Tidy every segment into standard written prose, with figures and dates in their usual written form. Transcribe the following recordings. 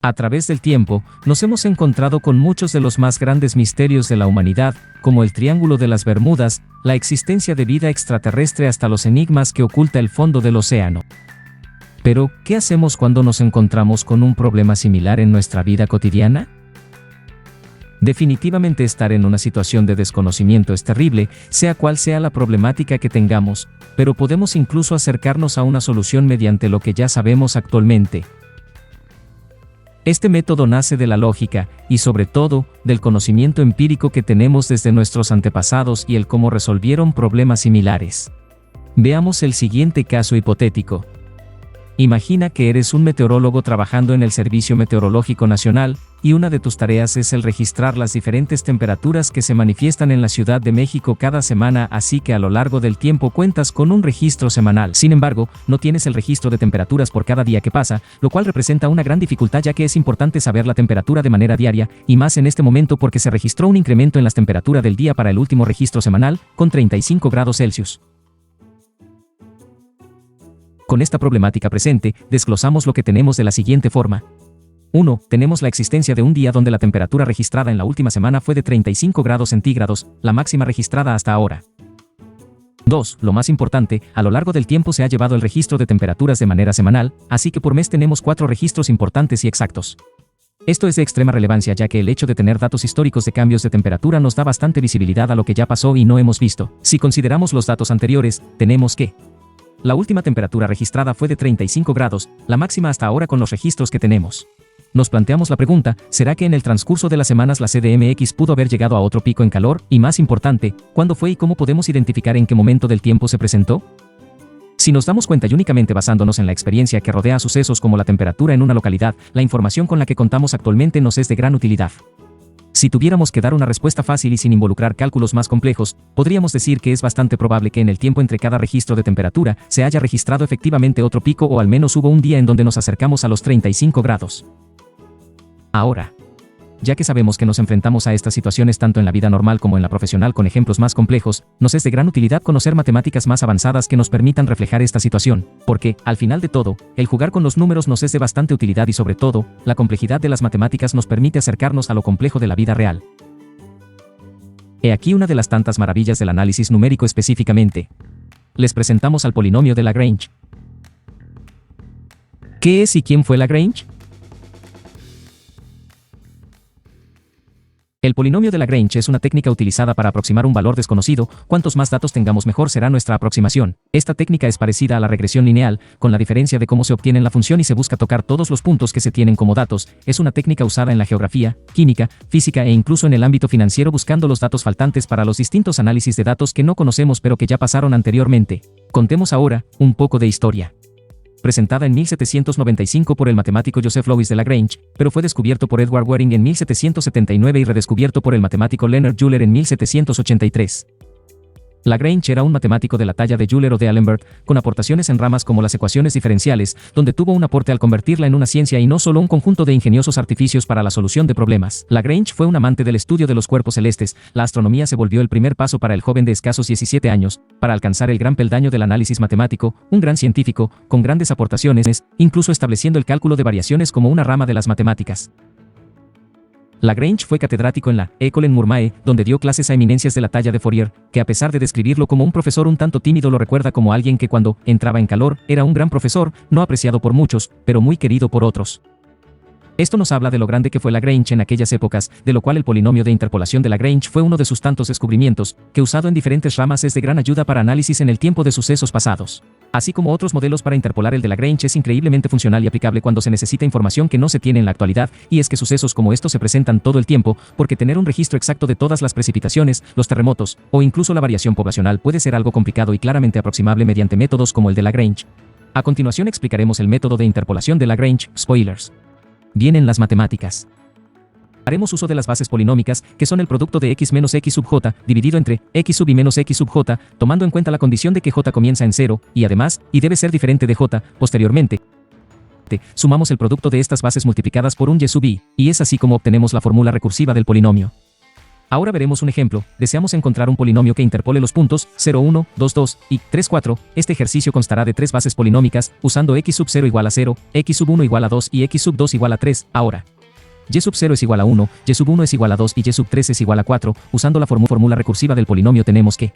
A través del tiempo, nos hemos encontrado con muchos de los más grandes misterios de la humanidad, como el Triángulo de las Bermudas, la existencia de vida extraterrestre hasta los enigmas que oculta el fondo del océano. Pero, ¿qué hacemos cuando nos encontramos con un problema similar en nuestra vida cotidiana? Definitivamente estar en una situación de desconocimiento es terrible, sea cual sea la problemática que tengamos, pero podemos incluso acercarnos a una solución mediante lo que ya sabemos actualmente. Este método nace de la lógica, y sobre todo, del conocimiento empírico que tenemos desde nuestros antepasados y el cómo resolvieron problemas similares. Veamos el siguiente caso hipotético. Imagina que eres un meteorólogo trabajando en el Servicio Meteorológico Nacional, y una de tus tareas es el registrar las diferentes temperaturas que se manifiestan en la Ciudad de México cada semana, así que a lo largo del tiempo cuentas con un registro semanal. Sin embargo, no tienes el registro de temperaturas por cada día que pasa, lo cual representa una gran dificultad ya que es importante saber la temperatura de manera diaria, y más en este momento porque se registró un incremento en la temperatura del día para el último registro semanal, con 35 grados Celsius. Con esta problemática presente, desglosamos lo que tenemos de la siguiente forma. 1. Tenemos la existencia de un día donde la temperatura registrada en la última semana fue de 35 grados centígrados, la máxima registrada hasta ahora. 2. Lo más importante, a lo largo del tiempo se ha llevado el registro de temperaturas de manera semanal, así que por mes tenemos 4 registros importantes y exactos. Esto es de extrema relevancia ya que el hecho de tener datos históricos de cambios de temperatura nos da bastante visibilidad a lo que ya pasó y no hemos visto. Si consideramos los datos anteriores, tenemos que la última temperatura registrada fue de 35 grados, la máxima hasta ahora con los registros que tenemos. Nos planteamos la pregunta, ¿será que en el transcurso de las semanas la CDMX pudo haber llegado a otro pico en calor? Y más importante, ¿cuándo fue y cómo podemos identificar en qué momento del tiempo se presentó? Si nos damos cuenta y únicamente basándonos en la experiencia que rodea a sucesos como la temperatura en una localidad, la información con la que contamos actualmente nos es de gran utilidad. Si tuviéramos que dar una respuesta fácil y sin involucrar cálculos más complejos, podríamos decir que es bastante probable que en el tiempo entre cada registro de temperatura se haya registrado efectivamente otro pico o al menos hubo un día en donde nos acercamos a los 35 grados. Ahora, ya que sabemos que nos enfrentamos a estas situaciones tanto en la vida normal como en la profesional con ejemplos más complejos, nos es de gran utilidad conocer matemáticas más avanzadas que nos permitan reflejar esta situación, porque, al final de todo, el jugar con los números nos es de bastante utilidad y sobre todo, la complejidad de las matemáticas nos permite acercarnos a lo complejo de la vida real. He aquí una de las tantas maravillas del análisis numérico específicamente. Les presentamos al polinomio de Lagrange. ¿Qué es y quién fue Lagrange? El polinomio de Lagrange es una técnica utilizada para aproximar un valor desconocido. Cuantos más datos tengamos mejor será nuestra aproximación. Esta técnica es parecida a la regresión lineal, con la diferencia de cómo se obtiene la función y se busca tocar todos los puntos que se tienen como datos. Es una técnica usada en la geografía, química, física e incluso en el ámbito financiero buscando los datos faltantes para los distintos análisis de datos que no conocemos pero que ya pasaron anteriormente. Contemos ahora un poco de historia. Presentada en 1795 por el matemático Joseph Louis de Lagrange, pero fue descubierto por Edward Waring en 1779 y redescubierto por el matemático Leonard Euler en 1783. Lagrange era un matemático de la talla de Euler o de Alembert, con aportaciones en ramas como las ecuaciones diferenciales, donde tuvo un aporte al convertirla en una ciencia y no solo un conjunto de ingeniosos artificios para la solución de problemas. Lagrange fue un amante del estudio de los cuerpos celestes. La astronomía se volvió el primer paso para el joven de escasos 17 años, para alcanzar el gran peldaño del análisis matemático, un gran científico, con grandes aportaciones, incluso estableciendo el cálculo de variaciones como una rama de las matemáticas. Lagrange fue catedrático en la École Montmartre, donde dio clases a eminencias de la talla de Fourier, que a pesar de describirlo como un profesor un tanto tímido lo recuerda como alguien que cuando entraba en calor era un gran profesor, no apreciado por muchos, pero muy querido por otros. Esto nos habla de lo grande que fue Lagrange en aquellas épocas, de lo cual el polinomio de interpolación de Lagrange fue uno de sus tantos descubrimientos, que usado en diferentes ramas es de gran ayuda para análisis en el tiempo de sucesos pasados. Así como otros modelos para interpolar, el de Lagrange es increíblemente funcional y aplicable cuando se necesita información que no se tiene en la actualidad, y es que sucesos como estos se presentan todo el tiempo, porque tener un registro exacto de todas las precipitaciones, los terremotos, o incluso la variación poblacional puede ser algo complicado y claramente aproximable mediante métodos como el de Lagrange. A continuación explicaremos el método de interpolación de Lagrange. Spoilers. Vienen las matemáticas. Haremos uso de las bases polinómicas, que son el producto de x menos x sub j, dividido entre x sub y menos x sub j, tomando en cuenta la condición de que j comienza en 0, y además, y debe ser diferente de j, posteriormente. Sumamos el producto de estas bases multiplicadas por un y sub i, y es así como obtenemos la fórmula recursiva del polinomio. Ahora veremos un ejemplo. Deseamos encontrar un polinomio que interpole los puntos 0, 1, 2, 2 y 3, 4. Este ejercicio constará de tres bases polinómicas, usando x sub 0 igual a 0, x sub 1 igual a 2 y x sub 2 igual a 3. Ahora, y sub 0 es igual a 1, y sub 1 es igual a 2 y y sub 3 es igual a 4. Usando la fórmula recursiva del polinomio tenemos que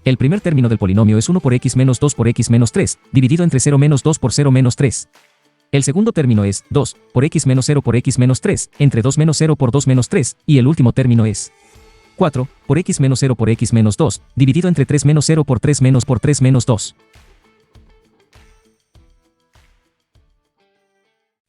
el primer término del polinomio es 1 por x menos 2 por x menos 3, dividido entre 0 menos 2 por 0 menos 3. El segundo término es 2 por x menos 0 por x menos 3, entre 2 menos 0 por 2 menos 3, y el último término es 4 por x menos 0 por x menos 2, dividido entre 3 menos 0 por 3 menos 2.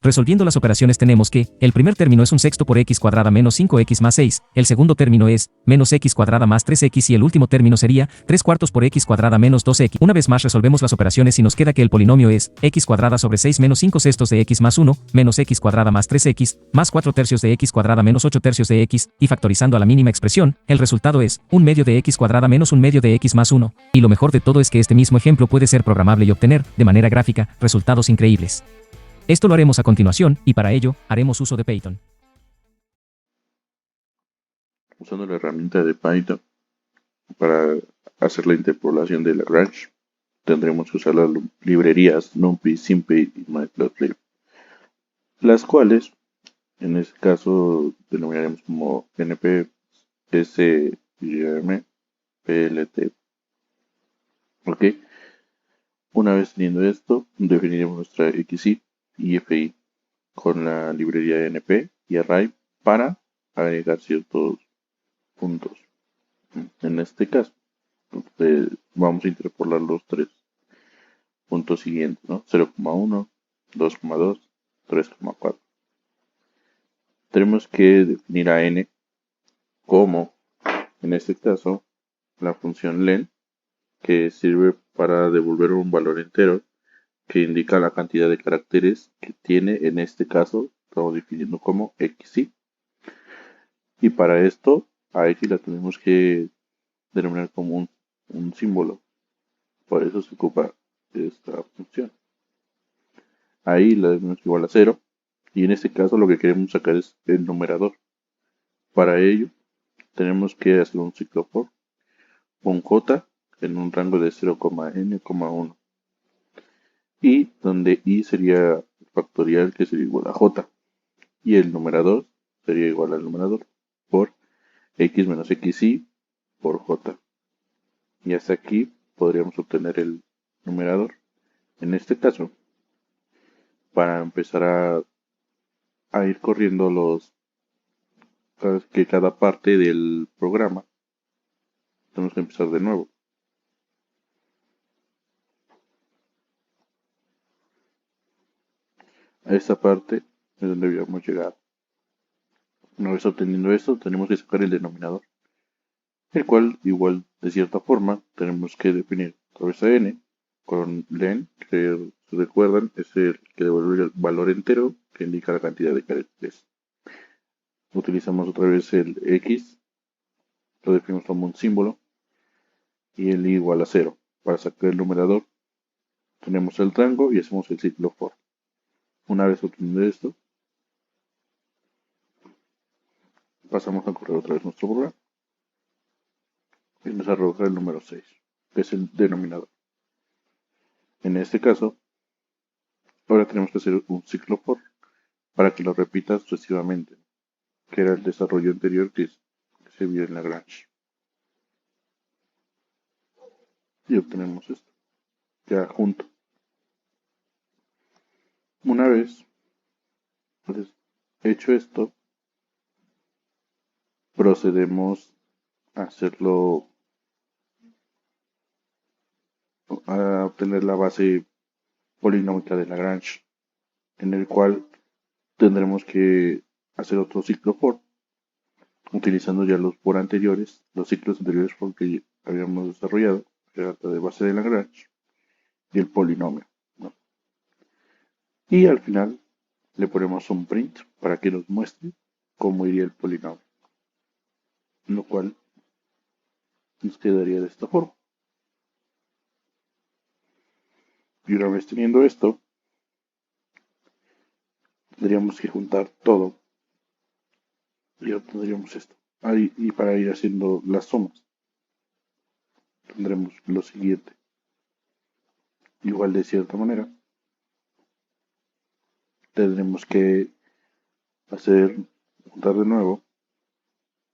Resolviendo las operaciones tenemos que, el primer término es un sexto por x cuadrada menos 5x más 6, el segundo término es, menos x cuadrada más 3x y el último término sería, 3 cuartos por x cuadrada menos 2x. Una vez más resolvemos las operaciones y nos queda que el polinomio es, x cuadrada sobre 6 menos 5 sextos de x más 1, menos x cuadrada más 3x, más 4 tercios de x cuadrada menos 8 tercios de x, y factorizando a la mínima expresión, el resultado es, 1 medio de x cuadrada menos 1 medio de x más 1. Y lo mejor de todo es que este mismo ejemplo puede ser programable y obtener, de manera gráfica, resultados increíbles. Esto lo haremos a continuación, y para ello, haremos uso de Python. Usando la herramienta de Python para hacer la interpolación de Lagrange, tendremos que usar las librerías NumPy, SymPy y Matplotlib, las cuales, en este caso, denominaremos como NP, SYM, PLT. ¿Ok? Una vez teniendo esto, definiremos nuestra XY y FI con la librería NP y Array para agregar ciertos puntos. En este caso, vamos a interpolar los tres puntos siguientes, ¿no? 0,1, 2,2, 3,4. Tenemos que definir a n como, en este caso, la función len, que sirve para devolver un valor entero que indica la cantidad de caracteres que tiene, en este caso, estamos definiendo como xy. Y para esto, a x la tenemos que denominar como un símbolo. Por eso se ocupa esta función. Ahí la tenemos igual a 0. Y en este caso lo que queremos sacar es el numerador. Para ello, tenemos que hacer un ciclo for con j en un rango de 0,n,1. Y donde i sería el factorial, que sería igual a j. Y el numerador sería igual al numerador por x menos xy por j. Y hasta aquí podríamos obtener el numerador. En este caso, para empezar a ir corriendo que cada parte del programa, tenemos que empezar de nuevo. A esta parte es donde debíamos llegar. Una vez obteniendo esto, tenemos que sacar el denominador, el cual, igual de cierta forma, tenemos que definir otra vez a n con len, que si recuerdan es el que devuelve el valor entero que indica la cantidad de caracteres. Utilizamos otra vez el x, lo definimos como un símbolo, y el i igual a 0. Para sacar el numerador, tenemos el rango y hacemos el ciclo for. Una vez obteniendo esto, pasamos a correr otra vez nuestro programa y nos arroja el número 6, que es el denominador. En este caso, ahora tenemos que hacer un ciclo for para que lo repita sucesivamente, que era el desarrollo anterior que se vio en Lagrange. Y obtenemos esto, ya junto. Una vez hecho esto, procedemos a hacerlo, a obtener la base polinómica de Lagrange, en el cual tendremos que hacer otro ciclo for, utilizando ya los ciclos anteriores for que habíamos desarrollado, que era la de base de Lagrange y el polinomio, ¿no? Y al final le ponemos un print para que nos muestre cómo iría el polinomio, lo cual nos quedaría de esta forma. Y una vez teniendo esto, tendríamos que juntar todo y obtendríamos esto. Ahí, y para ir haciendo las sumas, tendremos lo siguiente. Igual de cierta manera, tendremos que hacer juntar de nuevo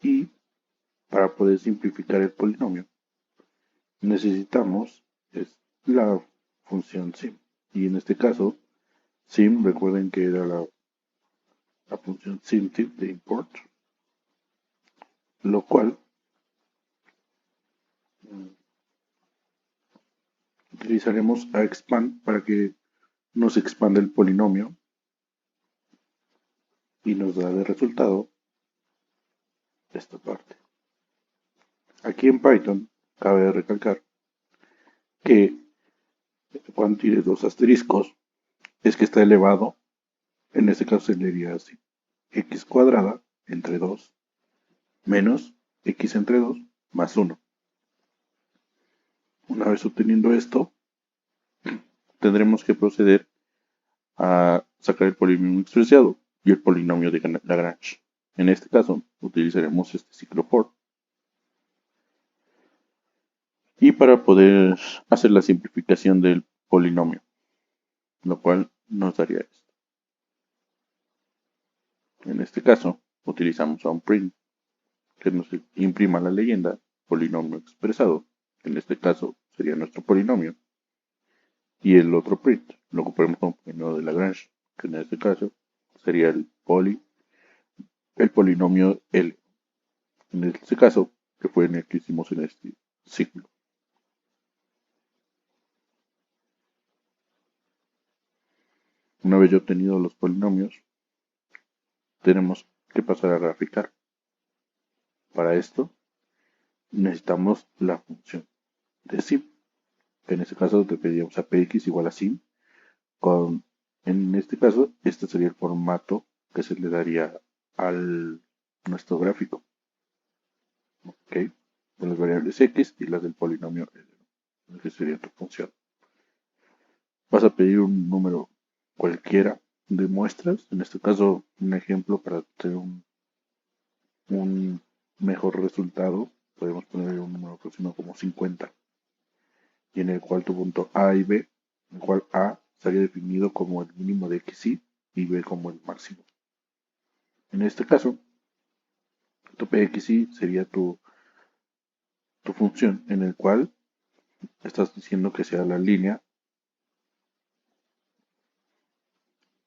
y para poder simplificar el polinomio necesitamos es la función sim. Y en este caso, sim, recuerden que era la función simtip de import, lo cual utilizaremos a expand para que nos expanda el polinomio y nos da de resultado esta parte. Aquí en Python cabe recalcar que cuando tienes dos asteriscos es que está elevado, en este caso se leería así, x cuadrada entre 2 menos x entre 2 más 1. Una vez obteniendo esto, tendremos que proceder a sacar el polinomio expresado y el polinomio de Lagrange. En este caso, utilizaremos este ciclo for. Y para poder hacer la simplificación del polinomio, lo cual nos daría esto. En este caso, utilizamos a un print que nos imprima la leyenda polinomio expresado. En este caso sería nuestro polinomio. Y el otro print lo ocuparemos como polinomio de Lagrange, que en este caso sería el polinomio L. En este caso, que fue en el que hicimos en este ciclo. Una vez ya obtenidos los polinomios, tenemos que pasar a graficar. Para esto, necesitamos la función de sim, que en este caso te pedíamos a px igual a sim, en este caso, este sería el formato que se le daría al nuestro gráfico, ¿ok? De las variables x y las del polinomio L, que sería tu función. Vas a pedir un número cualquiera de muestras, en este caso un ejemplo para tener un mejor resultado, podemos poner un número aproximado como 50, y en el cual tu punto A y B, en el cual A estaría definido como el mínimo de x y B como el máximo. En este caso, tu pxi sería tu función en el cual estás diciendo que sea la línea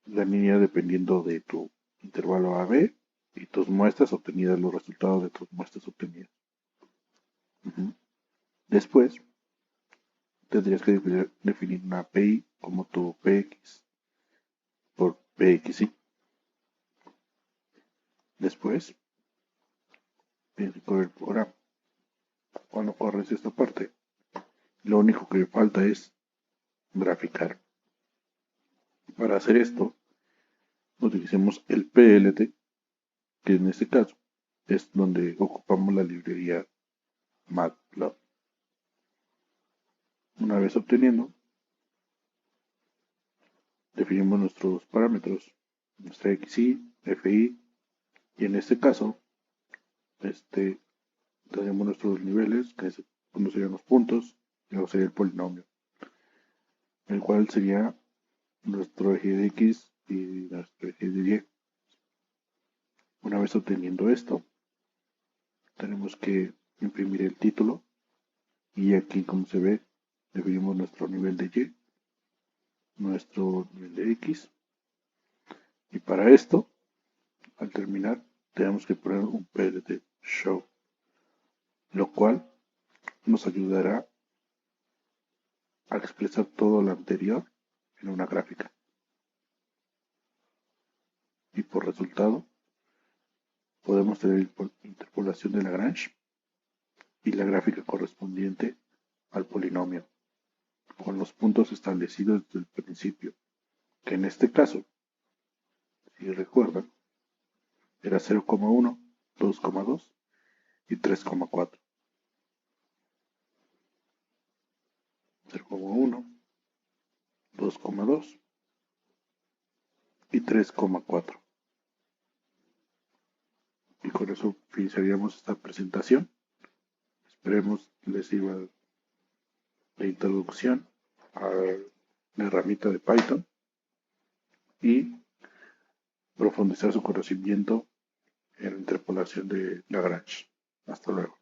dependiendo de tu intervalo AB y tus muestras obtenidas, los resultados de tus muestras obtenidas. Después, tendrías que definir una PI como tu PX por PXI. Después, tienes que correr el programa. Cuando corres esta parte, lo único que falta es graficar. Para hacer esto, utilicemos el PLT, que en este caso es donde ocupamos la librería Matplotlib. Una vez obteniendo, definimos nuestros parámetros, nuestra XI, FI, y en este caso, tenemos nuestros niveles, que es donde serían los puntos, y luego sería el polinomio, el cual sería nuestro eje de X y nuestro eje de Y. Una vez obteniendo esto, tenemos que imprimir el título, y aquí como se ve, definimos nuestro nivel de Y, nuestro nivel de X, y para esto, al terminar, tenemos que poner un PLT show, lo cual nos ayudará a expresar todo lo anterior en una gráfica. Y por resultado, podemos tener interpolación de Lagrange y la gráfica correspondiente al polinomio, con los puntos establecidos desde el principio, que en este caso, si recuerdan, era 0,1, 2,2 y 3,4. 0,1, 2,2 y 3,4. Y con eso finalizaríamos esta presentación. Esperemos les sirva la introducción a la herramienta de Python y profundizar su conocimiento en la interpolación de Lagrange. Hasta luego.